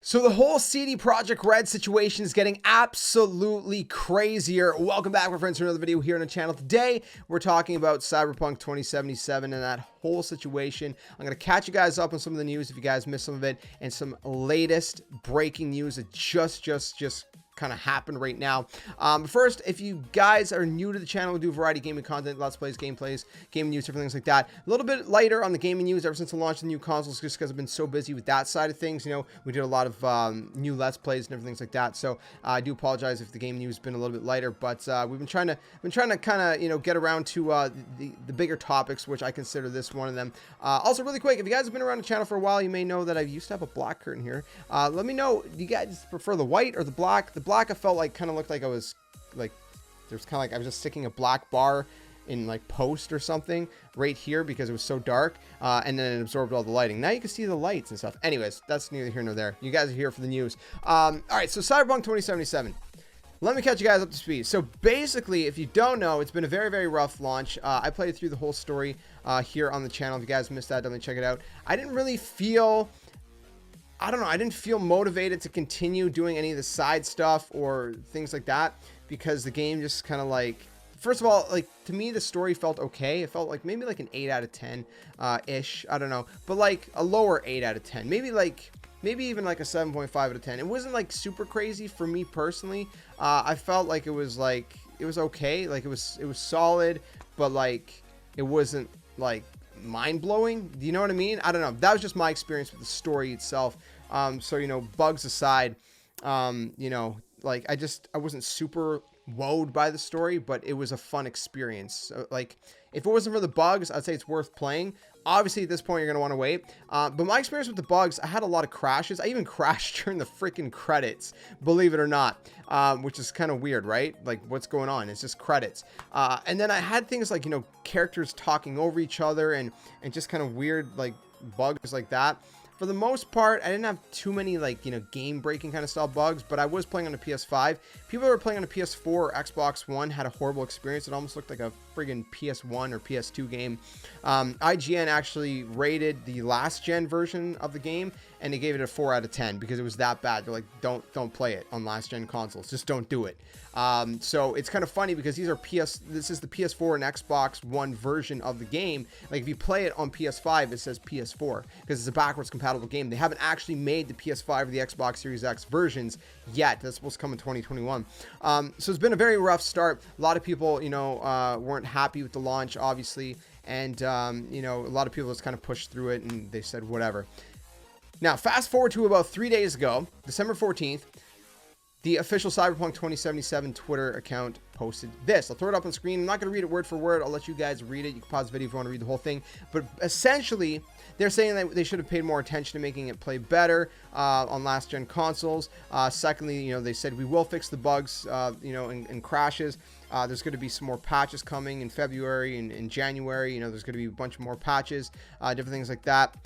So the whole CD Projekt Red situation is getting absolutely crazier. Welcome back, my friends, to another video here on the channel. Today, we're talking about Cyberpunk 2077 and that whole situation. I'm going to catch you guys up on some of the news if you guys missed some of it, and some latest breaking news that just kind of happen right now. First, if you guys are new to the channel, we do variety gaming content, let's plays, gameplays, gaming news, different things like that. A little bit lighter on the gaming news ever since the launch of the new consoles, just because I've been so busy with that side of things. You know, we did a lot of new let's plays and everything like that. So I do apologize if the gaming news has been a little bit lighter, but we've been trying to kind of get around to the bigger topics, which I consider this one of them. Also, really quick, if you guys have been around the channel for a while, you may know that I used to have a black curtain here. Let me know, do you guys prefer the white or the black? The black I felt like kind of looked like I was like there's kind of like I was just sticking a black bar in like post or something right here because it was so dark, and then it absorbed all the lighting. Now you can see the lights and stuff. Anyways, that's neither here nor there. You guys are here for the news. All right, so Cyberpunk 2077. Let me catch you guys up to speed. So basically, if you don't know, it's been a very rough launch. I played through the whole story here on the channel. If you guys missed that, definitely check it out. I didn't really feel, I don't know, I didn't feel motivated to continue doing any of the side stuff or things like that, because the game just kind of like, first of all, like, to me, the story felt okay. It felt like maybe like an 8 out of 10 ish. I don't know, but like a lower 8 out of 10, maybe even like a 7.5 out of 10. It wasn't like super crazy for me personally. I felt like it was okay. Like it was solid, but like it wasn't like mind-blowing. Do you know what I mean? I don't know. That was just my experience with the story itself. So, you know, bugs aside, you know, like I wasn't super wowed by the story, but it was a fun experience. So, like, if it wasn't for the bugs, I'd say it's worth playing. Obviously, at this point, you're going to want to wait. But my experience with the bugs, I had a lot of crashes. I even crashed during the freaking credits, believe it or not, which is kind of weird, right? Like, what's going on? It's just credits. And then I had things like, you know, characters talking over each other and just kind of weird, like, bugs like that. For the most part, I didn't have too many, like, you know, game-breaking kind of style bugs, but I was playing on a PS5. People who were playing on a PS4 or Xbox One had a horrible experience. It almost looked like a friggin' PS1 or PS2 game. IGN actually rated the last-gen version of the game, and they gave it a 4 out of 10 because it was that bad. They're like, don't play it on last-gen consoles. Just don't do it. So it's kind of funny because this is the PS4 and Xbox One version of the game. Like, if you play it on PS5, it says PS4 because it's a backwards compatible game. They haven't actually made the PS5 or the Xbox Series X versions yet. That's supposed to come in 2021. So it's been a very rough start. A lot of people, you know, weren't happy with the launch, obviously, and you know, a lot of people just kind of pushed through it and they said whatever. Now, fast forward to about 3 days ago, December 14th, the official Cyberpunk 2077 Twitter account posted this. I'll throw it up on screen. I'm not going to read it word for word. I'll let you guys read it. You can pause the video if you want to read the whole thing. But essentially, they're saying that they should have paid more attention to making it play better on last-gen consoles. Secondly, you know, they said we will fix the bugs, you know, and crashes. There's going to be some more patches coming in February and in January. You know, there's going to be a bunch more patches, different things like that.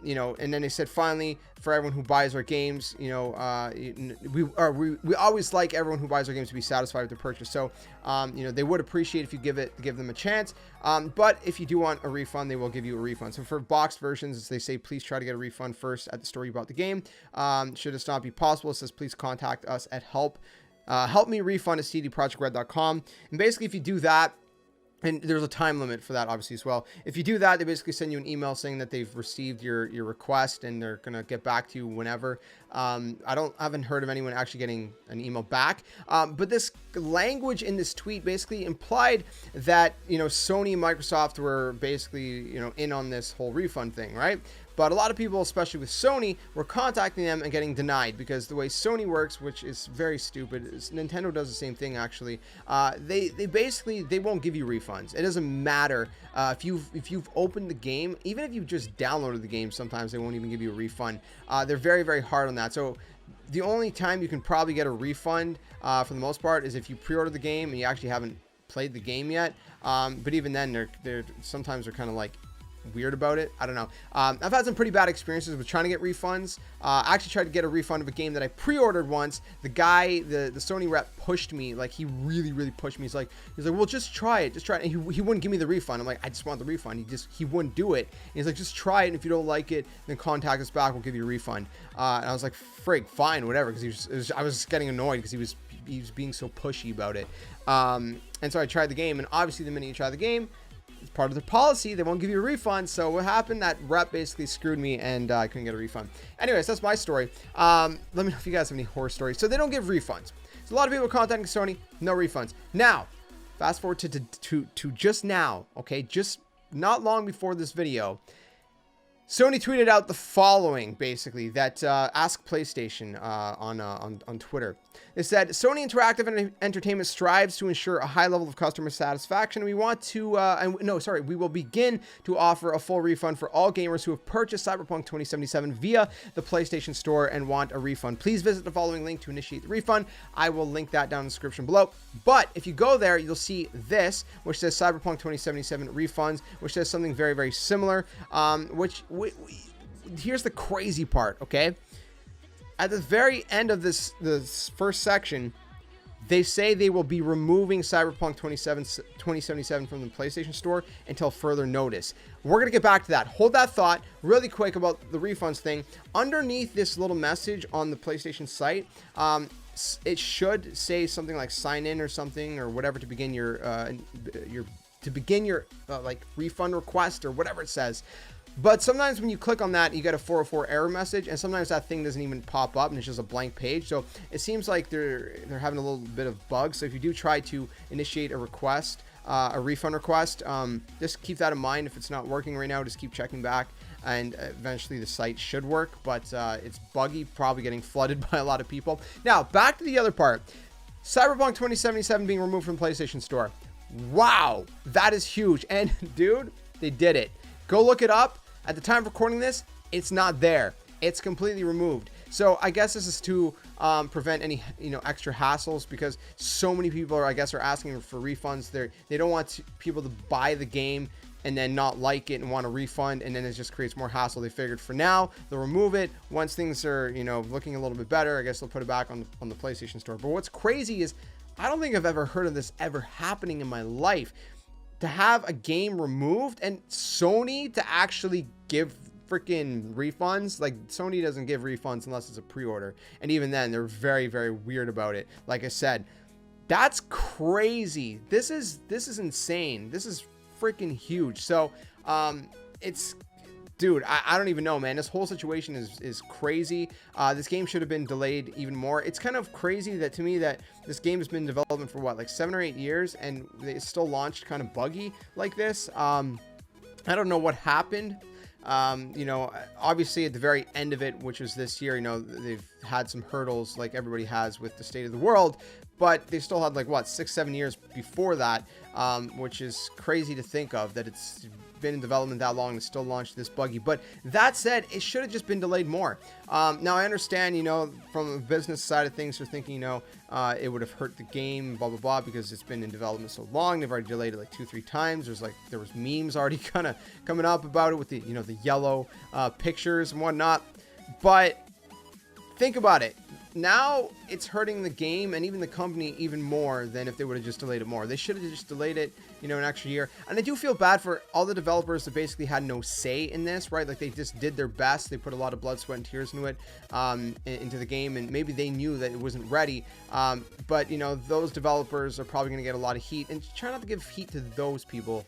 You know, and then they said, finally, for everyone who buys our games, you know, we always like everyone who buys our games to be satisfied with their purchase. So, you know, they would appreciate if you give them a chance. But if you do want a refund, they will give you a refund. So for boxed versions, they say, please try to get a refund first at the store you bought the game. Should this not be possible, it says, please contact us at help me refund at cdprojectred.com. And basically, if you do that, and there's a time limit for that, obviously, as well. If you do that, they basically send you an email saying that they've received your request and they're going to get back to you whenever. I haven't heard of anyone actually getting an email back. But this language in this tweet basically implied that, you know, Sony and Microsoft were basically, you know, in on this whole refund thing, right? But a lot of people, especially with Sony, were contacting them and getting denied because the way Sony works, which is very stupid, Nintendo does the same thing actually. They basically won't give you refunds. It doesn't matter if you've opened the game, even if you just downloaded the game. Sometimes they won't even give you a refund. They're very hard on that. So the only time you can probably get a refund for the most part is if you pre-order the game and you actually haven't played the game yet. But even then, they're sometimes kind of like weird about it. I don't know. I've had some pretty bad experiences with trying to get refunds. I actually tried to get a refund of a game that I pre-ordered once. The guy, the Sony rep, pushed me. Like, he really pushed me. He's like, well, just try it. Just try it. And he wouldn't give me the refund. I'm like, I just want the refund. He wouldn't do it. And he's like, just try it. And if you don't like it, then contact us back. We'll give you a refund. And I was like, frig, fine, whatever. Because I was just getting annoyed because he was being so pushy about it. And so I tried the game. And obviously, the minute you try the game, it's part of their policy. They won't give you a refund. So what happened? That rep basically screwed me, and I couldn't get a refund. Anyways, that's my story. Let me know if you guys have any horror stories. So they don't give refunds. So a lot of people contacting Sony, no refunds. Now, fast forward to just now. Okay, just not long before this video, Sony tweeted out the following, basically, that ask PlayStation on Twitter. It said, Sony Interactive Entertainment strives to ensure a high level of customer satisfaction. We want to, we will begin to offer a full refund for all gamers who have purchased Cyberpunk 2077 via the PlayStation Store and want a refund. Please visit the following link to initiate the refund. I will link that down in the description below. But if you go there, you'll see this, which says Cyberpunk 2077 refunds, which says something very similar, here's the crazy part, okay? At the very end of this first section, they say they will be removing Cyberpunk 2077 from the PlayStation Store until further notice. We're going to get back to that. Hold that thought really quick about the refunds thing. Underneath this little message on the PlayStation site, it should say something like sign in or something or whatever to begin your like refund request or whatever it says. But sometimes when you click on that, you get a 404 error message, and sometimes that thing doesn't even pop up and it's just a blank page. So it seems like they're having a little bit of bugs. So if you do try to initiate a request, a refund request, just keep that in mind. If it's not working right now, just keep checking back, and eventually the site should work. But it's buggy, probably getting flooded by a lot of people. Now back to the other part. Cyberpunk 2077 being removed from PlayStation Store. Wow, that is huge. And dude, they did it. Go look it up. At the time of recording this, it's not there. It's completely removed. So I guess this is to prevent any extra hassles, because so many people are asking for refunds. They don't want people to buy the game and then not like it and want a refund, and then it just creates more hassle. They figured for now they'll remove it. Once things are looking a little bit better, I guess they'll put it back on the PlayStation Store. But what's crazy is I don't think I've ever heard of this ever happening in my life. To have a game removed and Sony to actually give freaking refunds. Like, Sony doesn't give refunds unless it's a pre-order, and even then they're very weird about it. Like I said, that's crazy. This is insane. This is freaking huge. So it's, dude, I don't even know, man. This whole situation is crazy. This game should have been delayed even more. It's kind of crazy that, to me, that this game has been in development for what, like 7 or 8 years, and they still launched kind of buggy like this. I don't know what happened. Obviously at the very end of it, which was this year, they've had some hurdles like everybody has with the state of the world, but they still had like what, 6-7 years before that, which is crazy to think of, that it's been in development that long and still launched this buggy. But that said, it should have just been delayed more. Now I understand, from a business side of things, you're thinking, it would have hurt the game, blah blah, because it's been in development so long. They've already delayed it like 2-3 times. There was memes already kind of coming up about it with the the yellow pictures and whatnot. But think about it. Now it's hurting the game and even the company even more than if they would have just delayed it more. They should have just delayed it, an extra year. And I do feel bad for all the developers that basically had no say in this, right? Like, they just did their best. They put a lot of blood, sweat, and tears into it, into the game, and maybe they knew that it wasn't ready. But those developers are probably going to get a lot of heat, and try not to give heat to those people.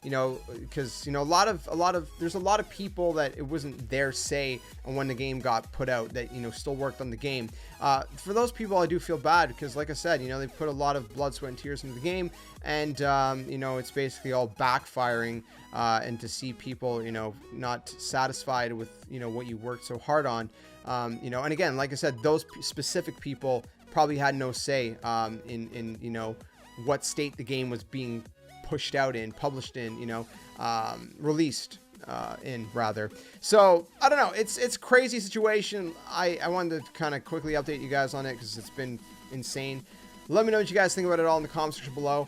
Because there's a lot of people that it wasn't their say on when the game got put out, that still worked on the game. For those people, I do feel bad, because like I said, they put a lot of blood, sweat, and tears into the game, and it's basically all backfiring, and to see people not satisfied with what you worked so hard on, and again, like I said, those specific people probably had no say in what state the game was being pushed out in, published in, released in, rather. So I don't know, it's crazy situation. I wanted to kind of quickly update you guys on it, because it's been insane. Let me know what you guys think about it all in the comment section below.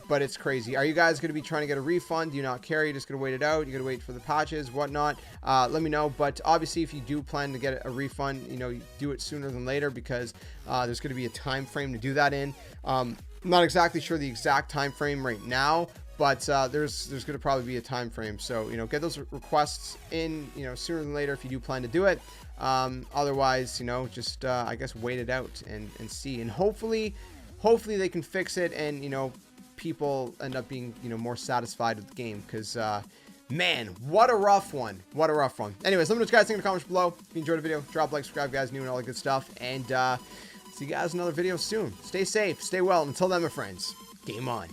but it's crazy. Are you guys going to be trying to get a refund? Do you not care? You're just going to wait it out? You're going to wait for the patches, whatnot? Let me know. But obviously, if you do plan to get a refund, you know, you do it sooner than later, because there's going to be a time frame to do that in. I'm not exactly sure the exact time frame right now, but there's going to probably be a time frame. So, you know, get those requests in, you know, sooner than later if you do plan to do it. Otherwise, you know, just I guess wait it out and see, and hopefully they can fix it, and, you know, people end up being, you know, more satisfied with the game, because man, what a rough one. Anyways, let me know what you guys think in the comments below. If you enjoyed the video, drop a like, subscribe, guys, new and all that good stuff, and see you guys in another video soon. Stay safe, stay well, and until then, my friends, game on.